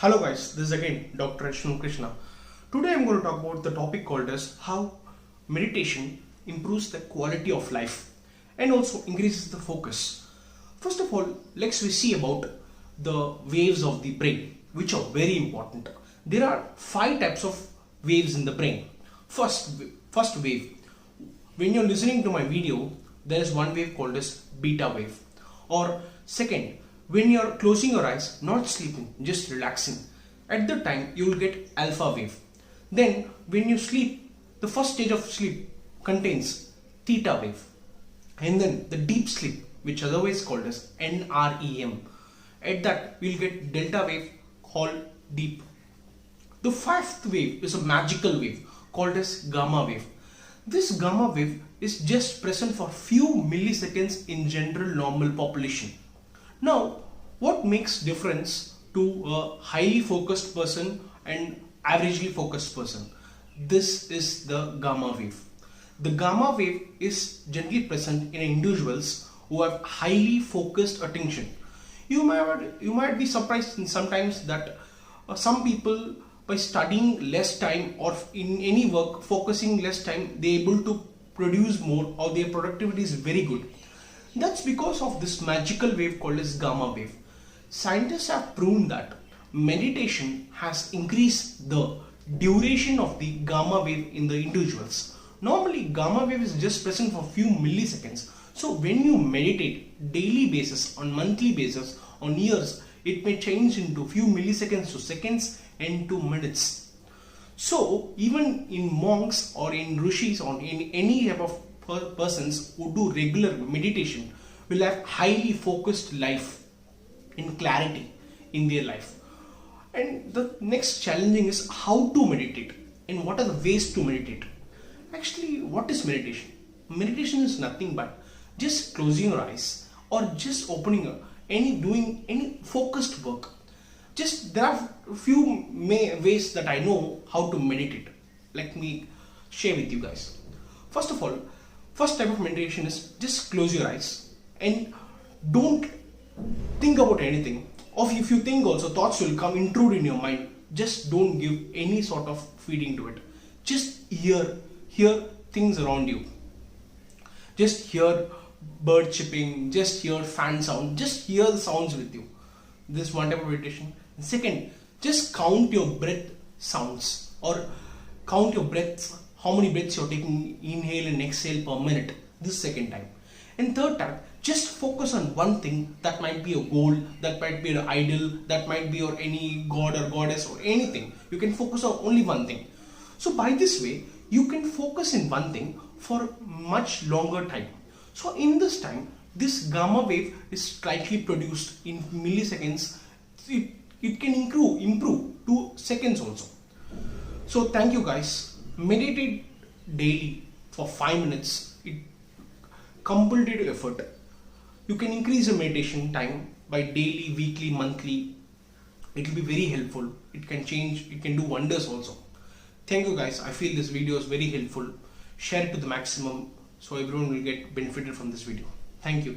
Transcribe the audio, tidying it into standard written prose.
Hello guys, this is again Dr. Ashwin Krishna. Today I'm going to talk about the topic called as how meditation improves the quality of life and also increases the focus. First of all, let's we see about the waves of the brain, which are very important. There are 5 types of waves in the brain. First wave. When you're listening to my video, there is one wave called as beta wave. Or second, when you're closing your eyes, not sleeping, just relaxing, at the time you will get alpha wave. Then when you sleep, the first stage of sleep contains theta wave. And then the deep sleep, which otherwise called as NREM. At that we will get delta wave called deep. The 5th wave is a magical wave called as gamma wave. This gamma wave is just present for few milliseconds in general normal population. Now, what makes difference to a highly focused person and averagely focused person? This is the gamma wave. The gamma wave is generally present in individuals who have highly focused attention. You might be surprised sometimes that some people, by studying less time or in any work focusing less time, they are able to produce more or their productivity is very good. That's because of this magical wave called as gamma wave. Scientists have proven that meditation has increased the duration of the gamma wave in the individuals. Normally gamma wave is just present for few milliseconds. So when you meditate daily basis, on monthly basis, on years, it may change into few milliseconds to seconds and to minutes. So even in monks or in rishis or in any type of persons who do regular meditation will have highly focused life in clarity in their life. And the next challenging is how to meditate and what are the ways to meditate. Actually, what is meditation? Meditation is nothing but just closing your eyes or just opening doing any focused work. Just there are a few ways that I know how to meditate. Let me share with you guys. First of all, first type of meditation is just close your eyes and don't think about anything. Or if you think also, thoughts will come intrude in your mind. Just don't give any sort of feeding to it. Just hear things around you. Just hear bird chirping, just hear fan sound, just hear the sounds with you. This one type of meditation. And second, just count your breath sounds or count your breaths, how many breaths you're taking, inhale and exhale per minute. This second time. And third time, just focus on one thing. That might be a goal, that might be an idol, that might be your any god or goddess or anything. You can focus on only one thing. So by this way, you can focus in one thing for much longer time. So in this time, this gamma wave is slightly produced in milliseconds. It can improve to seconds also. So thank you guys. Meditate daily for 5 minutes. It compulsory effort. You can increase your meditation time by daily, weekly, monthly. It will be very helpful. It can change. It can do wonders also. Thank you guys. I feel this video is very helpful. Share it to the maximum so everyone will get benefited from this video. Thank you guys.